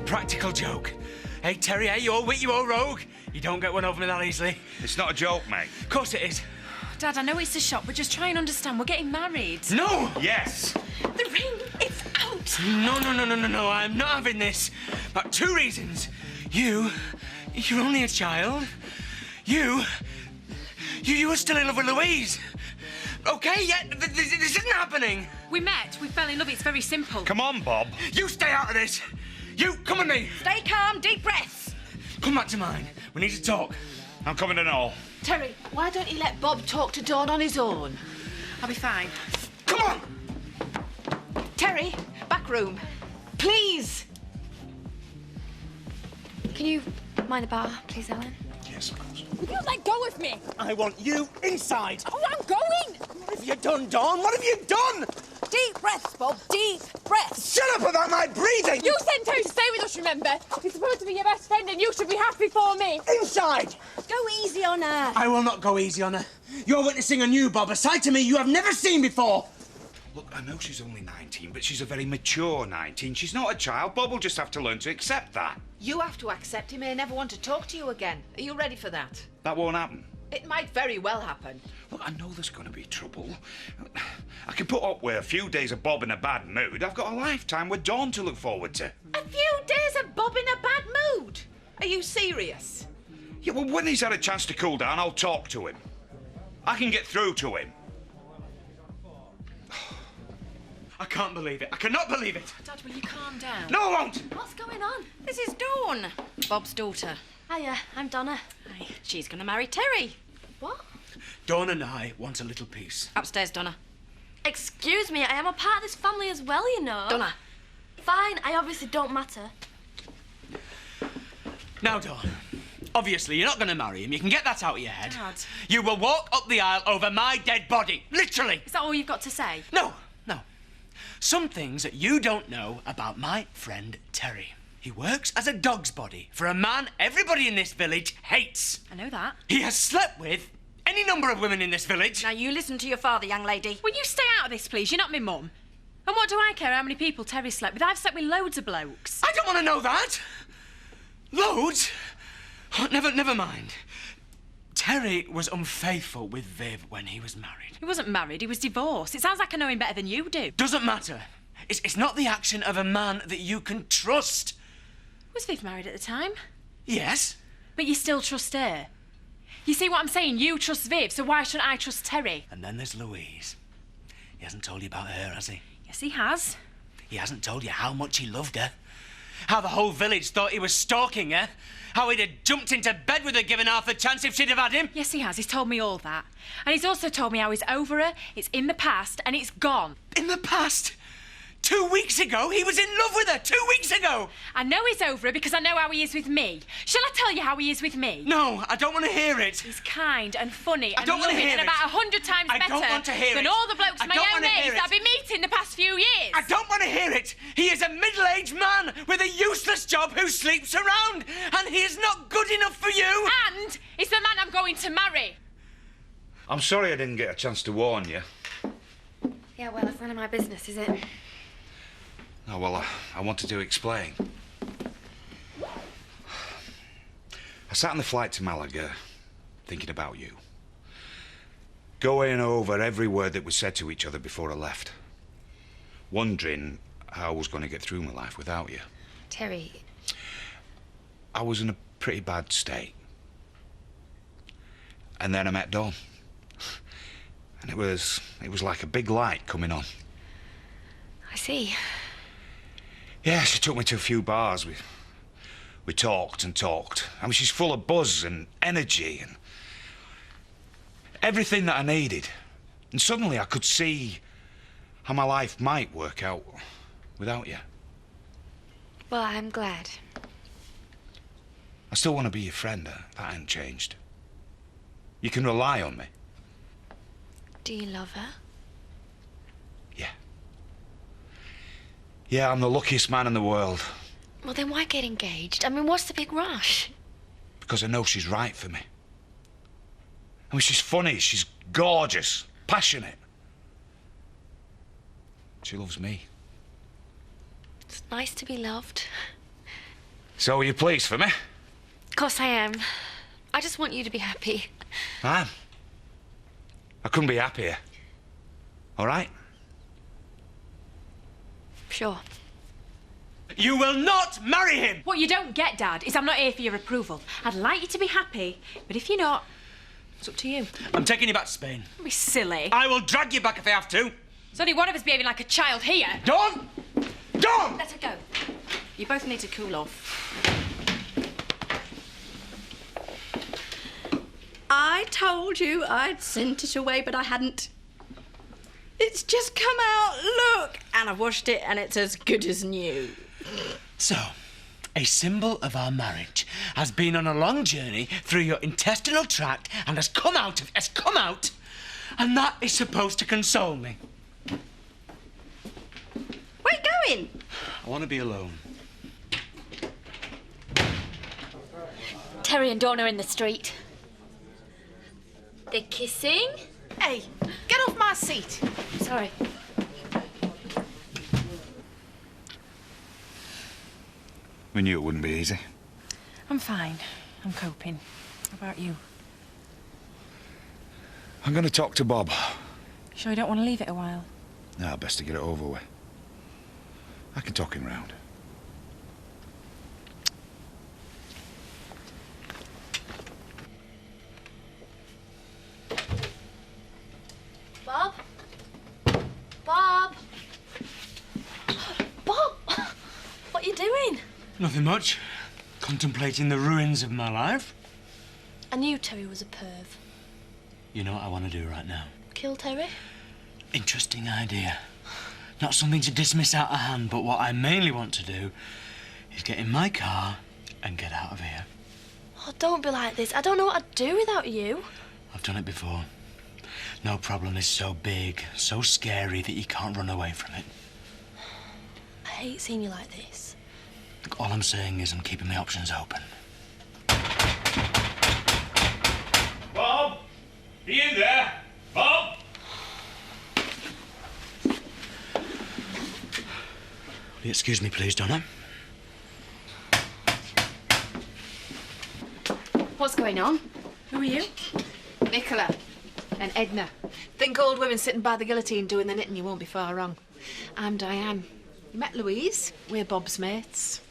practical joke. Hey, Terry, hey, you old wit, you old rogue. You don't get one over me that easily. It's not a joke, mate. Of course it is. Dad, I know it's a shock, but just try and understand. We're getting married. No! Yes. The ring, it's out. No, I'm not having this. About 2 reasons. You're only a child. You were still in love with Louise. Okay, yeah, this isn't happening. We met, we fell in love, it's very simple. Come on, Bob. You stay out of this. You, come with me. Stay calm, deep breaths. Come back to mine. We need to talk. I'm coming and all. Terry, why don't you let Bob talk to Dawn on his own? I'll be fine. Come on. Terry, back room. Please. Can you mind the bar, please, Ellen? Yes, of course. Will you let go of me? I want you inside. Oh, I'm going! What have you done, Dawn? What have you done? Deep breaths, Bob, deep breaths. Shut up about my breathing. You sent Terry to stay with us, remember? He's supposed to be your best friend and you should be happy for me. Inside. Go easy on her. I will not go easy on her. You're witnessing a new Bob, a side to me you have never seen before. Look, I know she's only 19, but she's a very mature 19. She's not a child. Bob will just have to learn to accept that. You have to accept he may never want to talk to you again. Are you ready for that? That won't happen. It might very well happen. Look, I know there's going to be trouble. I can put up with a few days of Bob in a bad mood. I've got a lifetime with Dawn to look forward to. A few days of Bob in a bad mood? Are you serious? Yeah, well, when he's had a chance to cool down, I'll talk to him. I can get through to him. I can't believe it. I cannot believe it. Dad, will you calm down? No, I won't. What's going on? This is Dawn, Bob's daughter. Hiya, I'm Donna. Hi. She's going to marry Terry. What? Dawn and I want a little peace. Upstairs, Donna. Excuse me, I am a part of this family as well, you know. Donna. Fine, I obviously don't matter. Now, Dawn, obviously you're not going to marry him. You can get that out of your head. Dad. You will walk up the aisle over my dead body. Literally. Is that all you've got to say? No. Some things that you don't know about my friend Terry. He works as a dog's body for a man everybody in this village hates. I know that. He has slept with any number of women in this village. Now, you listen to your father, young lady. Will you stay out of this, please? You're not my mum. And what do I care how many people Terry slept with? I've slept with loads of blokes. I don't want to know that. Loads? Oh, never mind. Terry was unfaithful with Viv when he was married. He wasn't married, he was divorced. It sounds like I know him better than you do. Doesn't matter. It's not the action of a man that you can trust. Was Viv married at the time? Yes. But you still trust her. You see what I'm saying? You trust Viv, so why shouldn't I trust Terry? And then there's Louise. He hasn't told you about her, has he? Yes, he has. He hasn't told you how much he loved her. How the whole village thought he was stalking her. How he'd have jumped into bed with her given half the chance if she'd have had him. Yes, he has. He's told me all that. And he's also told me how he's over her, it's in the past, and it's gone. In the past? 2 weeks ago, he was in love with her. 2 weeks ago. I know he's over her because I know how he is with me. Shall I tell you how he is with me? No, I don't want to hear it. He's kind and funny I and don't want to loving hear and it. about 100 times I better don't want to hear than it. all the blokes I my don't own want to hear age it. that I've been meeting the past few years. I don't want to hear it. He is a middle-aged man with a useless job who sleeps around, and he is not good enough for you. And it's the man I'm going to marry. I'm sorry I didn't get a chance to warn you. Yeah, well, it's none of my business, is it? Oh, well, I wanted to explain. I sat on the flight to Malaga, thinking about you. Going over every word that was said to each other before I left. Wondering how I was going to get through my life without you. Terry. I was in a pretty bad state. And then I met Dawn. And it was like a big light coming on. I see. Yeah, she took me to a few bars. We talked and talked. I mean, she's full of buzz and energy and everything that I needed. And suddenly I could see how my life might work out without you. Well, I'm glad. I still want to be your friend. That ain't changed. You can rely on me. Do you love her? Yeah. Yeah, I'm the luckiest man in the world. Well, then why get engaged? I mean, what's the big rush? Because I know she's right for me. I mean, she's funny, she's gorgeous, passionate. She loves me. It's nice to be loved. So are you pleased for me? Of course I am. I just want you to be happy. I couldn't be happier. All right? Sure. You will not marry him! What you don't get, Dad, is I'm not here for your approval. I'd like you to be happy, but if you're not, it's up to you. I'm taking you back to Spain. Don't be silly. I will drag you back if I have to. There's only one of us behaving like a child here. Dawn! Dawn! Let her go. You both need to cool off. I told you I'd sent it away, but I hadn't. It's just come out, look! And I've washed it and it's as good as new. So, a symbol of our marriage has been on a long journey through your intestinal tract and has come out, and that is supposed to console me. Where you going? I want to be alone. Terry and Dawn are in the street. They're kissing. Hey, get off my seat. Sorry. We knew it wouldn't be easy. I'm fine. I'm coping. How about you? I'm going to talk to Bob. Sure you don't want to leave it a while? No, best to get it over with. I can talk him round. Bob? Bob? Bob? What are you doing? Nothing much. Contemplating the ruins of my life. I knew Terry was a perv. You know what I want to do right now? Kill Terry? Interesting idea. Not something to dismiss out of hand, but what I mainly want to do is get in my car and get out of here. Oh, don't be like this. I don't know what I'd do without you. I've done it before. No problem is so big, so scary that you can't run away from it. I hate seeing you like this. Look, all I'm saying is I'm keeping my options open. Bob! Are you in there? Bob! Will you excuse me, please, Donna? What's going on? Who are you? Nicola and Edna. Think old women sitting by the guillotine doing the knitting, you won't be far wrong. I'm Diane. You met Louise? We're Bob's mates.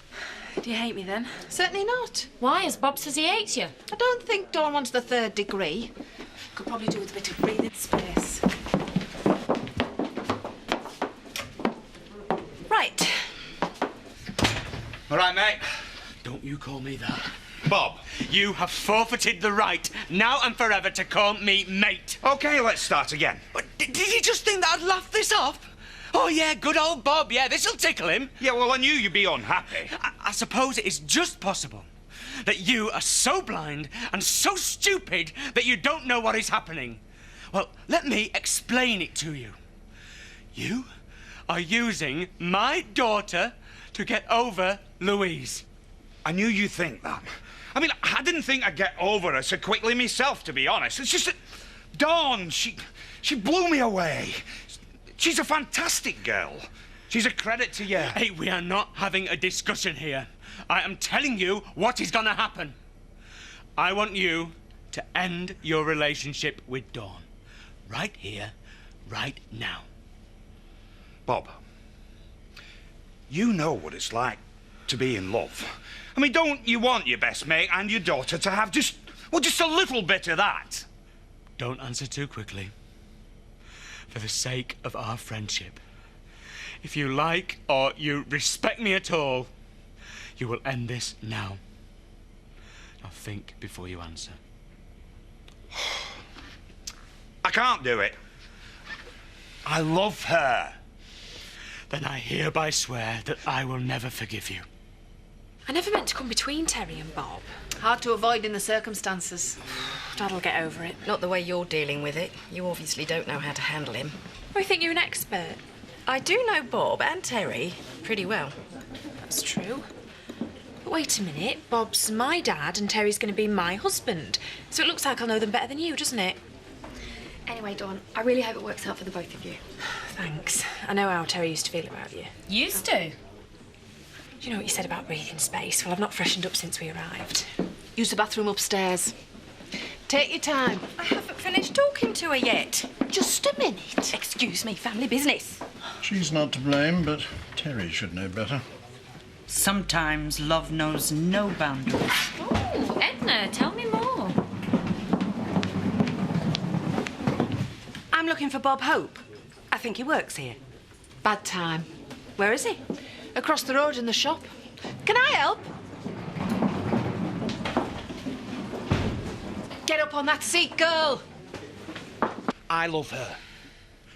Do you hate me then? Certainly not. Why? As Bob says he hates you. I don't think Dawn wants the 3rd degree. Could probably do with a bit of breathing space. Right. All right, mate. Don't you call me that. Bob. You have forfeited the right, now and forever, to call me mate. OK, let's start again. But did you just think that I'd laugh this off? Oh, yeah, good old Bob. Yeah, this'll tickle him. Yeah, well, I knew you'd be unhappy. I suppose it is just possible that you are so blind and so stupid that you don't know what is happening. Well, let me explain it to you. You are using my daughter to get over Louise. I knew you'd think that. I mean, I didn't think I'd get over her so quickly myself, to be honest. It's just that Dawn, she blew me away. She's a fantastic girl. She's a credit to you. Hey, we are not having a discussion here. I am telling you what is going to happen. I want you to end your relationship with Dawn. Right here, right now. Bob, you know what it's like to be in love. I mean, don't you want your best mate and your daughter to have just a little bit of that? Don't answer too quickly. For the sake of our friendship. If you like or you respect me at all, you will end this now. Now think before you answer. I can't do it. I love her. Then I hereby swear that I will never forgive you. I never meant to come between Terry and Bob. Hard to avoid in the circumstances. Dad'll get over it. Not the way you're dealing with it. You obviously don't know how to handle him. We think you're an expert. I do know Bob and Terry pretty well. That's true. But wait a minute. Bob's my dad and Terry's going to be my husband. So it looks like I'll know them better than you, doesn't it? Anyway, Dawn, I really hope it works out for the both of you. Thanks. I know how Terry used to feel about you. Used to? Do you know what you said about breathing space? Well, I've not freshened up since we arrived. Use the bathroom upstairs. Take your time. I haven't finished talking to her yet. Just a minute. Excuse me, family business. She's not to blame, but Terry should know better. Sometimes love knows no boundaries. Oh, Edna, tell me more. I'm looking for Bob Hope. I think he works here. Bad time. Where is he? Across the road in the shop. Can I help? Get up on that seat, girl. I love her.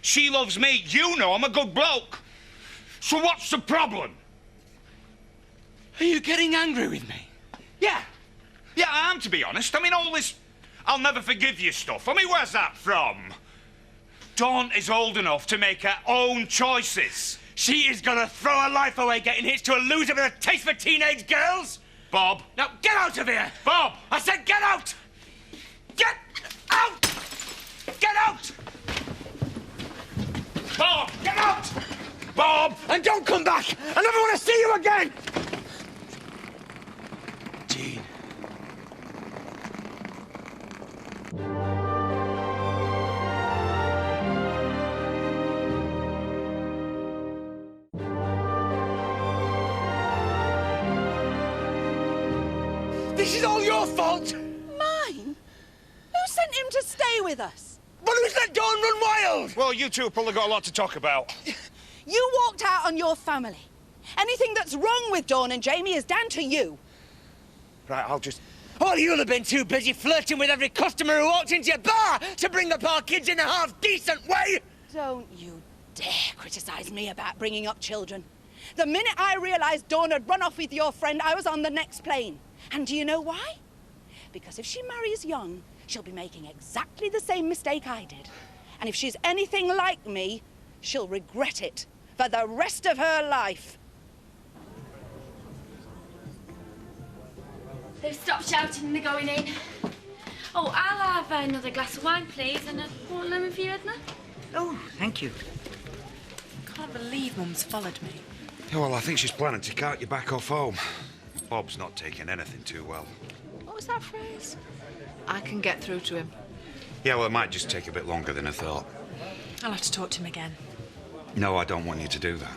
She loves me. You know I'm a good bloke. So what's the problem? Are you getting angry with me? Yeah. Yeah, I am, to be honest. I mean, all this I'll never forgive you stuff. I mean, where's that from? Dawn is old enough to make her own choices. She is gonna throw her life away getting hitched to a loser with a taste for teenage girls? Bob. Now, get out of here! Bob! I said get out! Get out! Get out! Bob! Get out! Bob! And don't come back! I never want to see you again! Jean. This is all your fault! Mine? Who sent him to stay with us? Well, who's let Dawn run wild? Well, you two have probably got a lot to talk about. You walked out on your family. Anything that's wrong with Dawn and Jamie is down to you. Right, I'll just... Oh, you'll have been too busy flirting with every customer who walked into your bar to bring up our kids in a half-decent way! Don't you dare criticise me about bringing up children. The minute I realised Dawn had run off with your friend, I was on the next plane. And do you know why? Because if she marries young, she'll be making exactly the same mistake I did. And if she's anything like me, she'll regret it for the rest of her life. They've stopped shouting and they're going in. Oh, I'll have another glass of wine, please, and a water lemon for you, Edna. Oh, thank you. Can't believe Mum's followed me. Yeah, well, I think she's planning to cart you back off home. Bob's not taking anything too well. What was that phrase? I can get through to him. Yeah, well, it might just take a bit longer than I thought. I'll have to talk to him again. No, I don't want you to do that.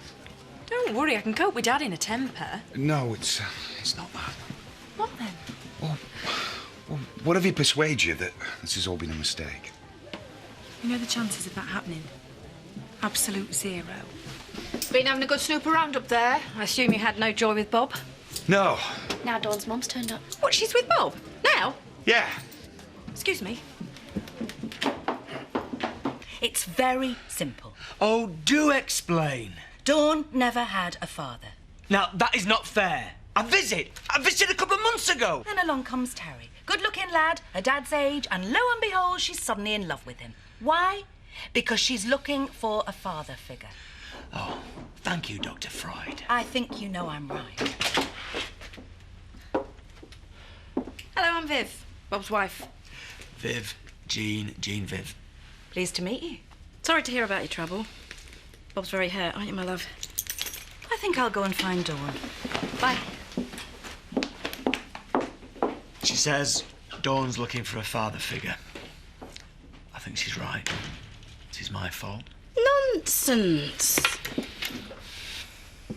Don't worry, I can cope with Dad in a temper. No, it's not that. What then? Well, what if he persuades you that this has all been a mistake? You know the chances of that happening? Absolute zero. Been having a good snoop around up there? I assume you had no joy with Bob? No. Now Dawn's mum's turned up. What, she's with Bob? Now? Yeah. Excuse me. It's very simple. Oh, do explain. Dawn never had a father. Now, that is not fair. I visited a couple of months ago. Then along comes Terry. Good-looking lad, her dad's age, and lo and behold, she's suddenly in love with him. Why? Because she's looking for a father figure. Oh, thank you, Dr. Freud. I think you know I'm right. Hello, I'm Viv, Bob's wife. Viv, Jean, Viv. Pleased to meet you. Sorry to hear about your trouble. Bob's very hurt, aren't you, my love? I think I'll go and find Dawn. Bye. She says Dawn's looking for a father figure. I think she's right. This is my fault. Nonsense.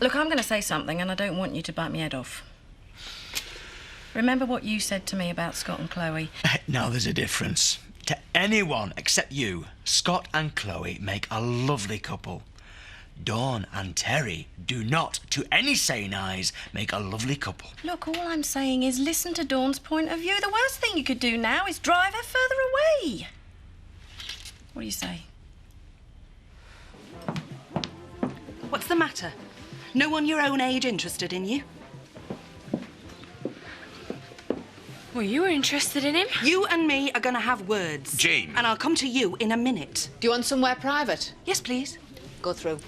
Look, I'm going to say something, and I don't want you to bite me head off. Remember what you said to me about Scott and Chloe? Now there's a difference. To anyone except you, Scott and Chloe make a lovely couple. Dawn and Terry do not, to any sane eyes, make a lovely couple. Look, all I'm saying is listen to Dawn's point of view. The worst thing you could do now is drive her further away. What do you say? What's the matter? No one your own age interested in you? Well, you were interested in him. You and me are going to have words. Jean. And I'll come to you in a minute. Do you want somewhere private? Yes, please. Go through.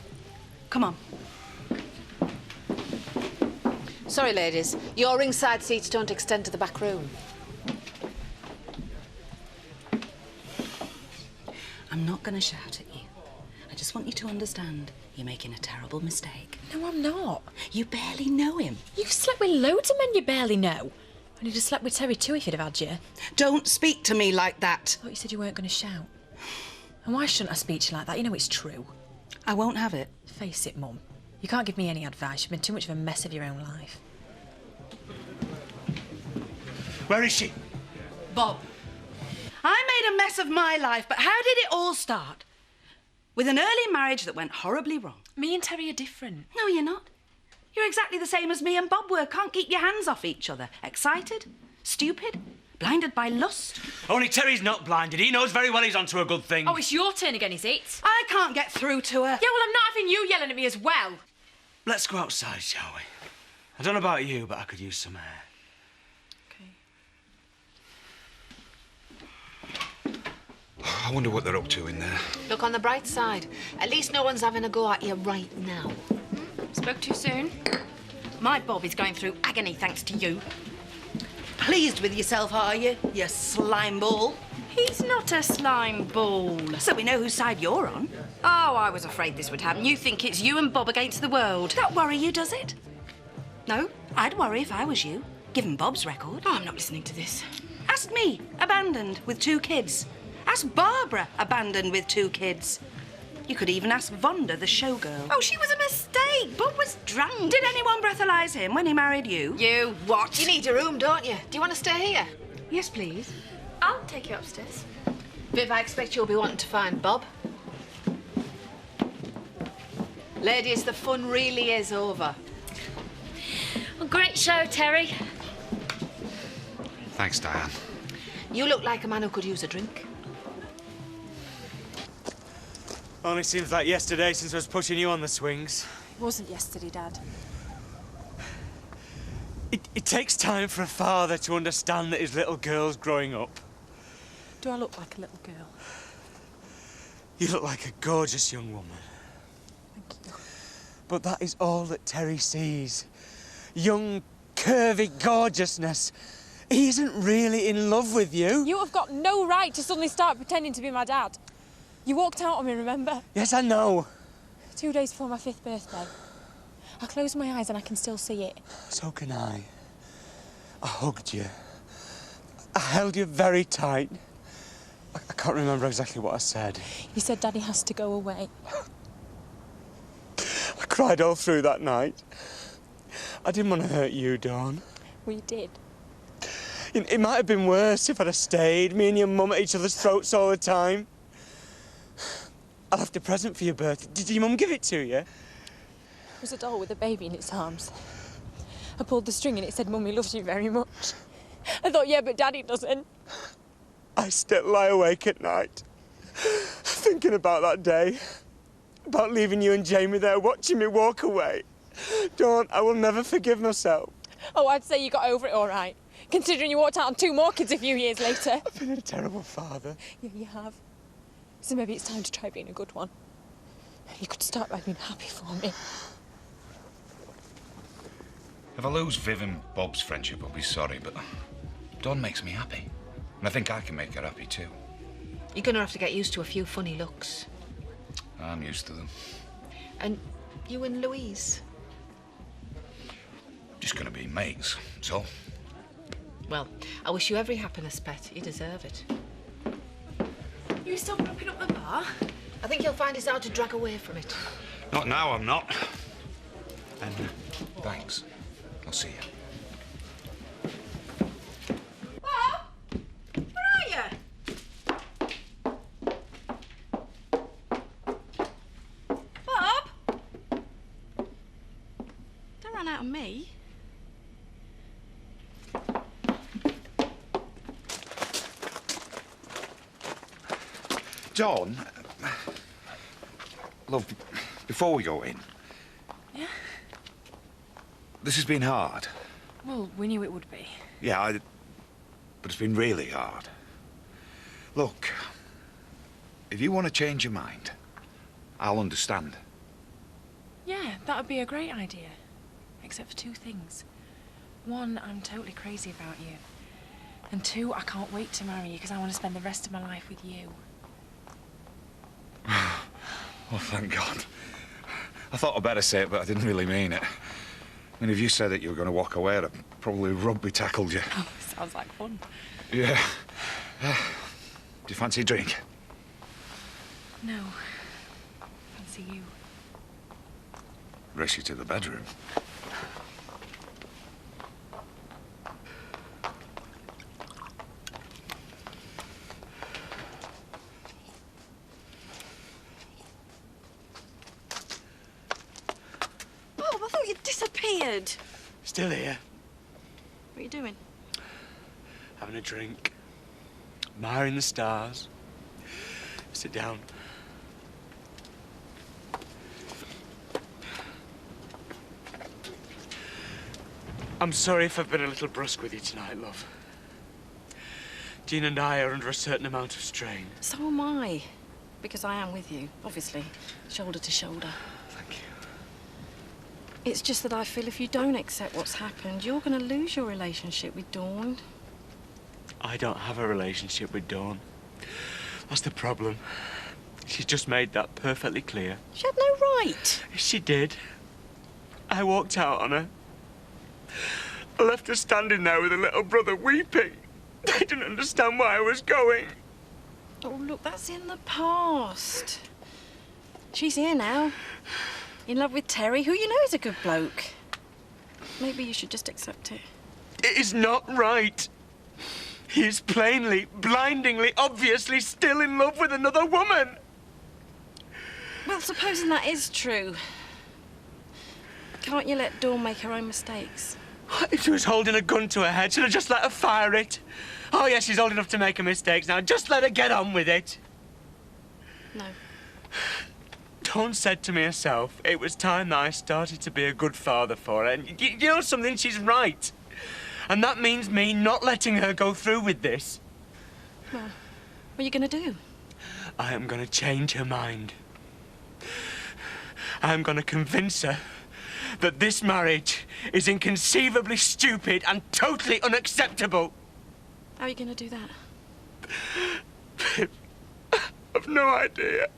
Come on. Sorry, ladies. Your ringside seats don't extend to the back room. I'm not going to shout at you. I just want you to understand You're making a terrible mistake. No, I'm not. You barely know him. You've slept with loads of men you barely know. And he'd have slept with Terry too if he'd have had you. Don't speak to me like that. I thought you said you weren't going to shout. And why shouldn't I speak to you like that? You know it's true. I won't have it. Face it, Mum. You can't give me any advice. You've been too much of a mess of your own life. Where is she? Bob, I made a mess of my life, but how did it all start? With an early marriage that went horribly wrong. Me and Terry are different. No, you're not. You're exactly the same as me and Bob were. Can't keep your hands off each other. Excited, stupid, blinded by lust. Only Terry's not blinded. He knows very well he's onto a good thing. Oh, it's your turn again, is it? I can't get through to her. Yeah, well, I'm not having you yelling at me as well. Let's go outside, shall we? I don't know about you, but I could use some air. I wonder what they're up to in there. Look on the bright side. At least no one's having a go at you right now. Spoke too soon. My Bob is going through agony thanks to you. Pleased with yourself, are you slime ball? He's not a slime ball. So we know whose side you're on. Oh, I was afraid this would happen. You think it's you and Bob against the world. That worry you, does it? No, I'd worry if I was you, given Bob's record. Oh, I'm not listening to this. Ask me, abandoned with 2 kids. Ask Barbara, abandoned with 2 kids. You could even ask Vonda, the showgirl. Oh, she was a mistake. Bob was drunk. Did anyone breathalyse him when he married you? You what? You need a room, don't you? Do you want to stay here? Yes, please. I'll take you upstairs. Viv, I expect you'll be wanting to find Bob. Ladies, the fun really is over. Well, great show, Terry. Thanks, Diane. You look like a man who could use a drink. Only seems like yesterday since I was pushing you on the swings. It wasn't yesterday, Dad. It takes time for a father to understand that his little girl's growing up. Do I look like a little girl? You look like a gorgeous young woman. Thank you. But that is all that Terry sees. Young, curvy gorgeousness. He isn't really in love with you. You have got no right to suddenly start pretending to be my dad. You walked out on me, remember? Yes, I know. 2 days before my 5th birthday. I close my eyes and I can still see it. So can I. I hugged you. I held you very tight. I can't remember exactly what I said. You said Daddy has to go away. I cried all through that night. I didn't want to hurt you, Dawn. We did. It might have been worse if I'd have stayed, me and your mum at each other's throats all the time. I left a present for your birthday. Did your mum give it to you? It was a doll with a baby in its arms. I pulled the string and it said, Mummy loves you very much. I thought, yeah, but Daddy doesn't. I still lie awake at night, thinking about that day, about leaving you and Jamie there, watching me walk away. Dawn, I will never forgive myself. Oh, I'd say you got over it all right, considering you walked out on 2 more kids a few years later. I've been a terrible father. Yeah, you have. So maybe it's time to try being a good one. You could start by being happy for me. If I lose Viv and Bob's friendship, I'll be sorry, but Dawn makes me happy. And I think I can make her happy too. You're going to have to get used to a few funny looks. I'm used to them. And you and Louise? Just gonna be mates, that's all. Well, I wish you every happiness, Pet. You deserve it. You still propping up the bar? I think you'll find it's hard to drag away from it. Not now, I'm not. And thanks. I'll see you. Bob? Where are you? Bob? Don't run out of me. Dawn, love, before we go in. Yeah? This has been hard. Well, we knew it would be. Yeah, but it's been really hard. Look, if you want to change your mind, I'll understand. Yeah, that would be a great idea. Except for 2 things. 1, I'm totally crazy about you. And 2, I can't wait to marry you because I want to spend the rest of my life with you. Oh, thank God. I thought I'd better say it, but I didn't really mean it. I mean, if you said that you were going to walk away, I'd have probably rugby tackled you. Oh, sounds like fun. Yeah. Do you fancy a drink? No. Fancy you. Race you to the bedroom. Bob, I thought you'd disappeared. Still here, What are you doing? having a drink, admiring the stars. Sit down. I'm sorry if I've been a little brusque with you tonight, love. Jean and I are under a certain amount of strain. So am I. Because I am with you, obviously. Shoulder to shoulder. Thank you. It's just that I feel if you don't accept what's happened, you're going to lose your relationship with Dawn. I don't have a relationship with Dawn. That's the problem. She's just made that perfectly clear. She had no right. She did. I walked out on her. I left her standing there with her little brother weeping. I didn't understand why I was going. Oh, look, that's in the past. She's here now. In love with Terry, who you know is a good bloke. Maybe you should just accept it. It is not right. He is plainly, blindingly, obviously still in love with another woman. Well, supposing that is true, can't you let Dawn make her own mistakes? If she was holding a gun to her head, should I just let her fire it? Oh, yes, she's old enough to make her mistakes now. Just let her get on with it. No. Dawn said to me herself, it was time that I started to be a good father for her. And you know something? She's right. And that means me not letting her go through with this. Well, what are you going to do? I am going to change her mind. I am going to convince her that this marriage is inconceivably stupid and totally unacceptable. How are you going to do that? I've no idea.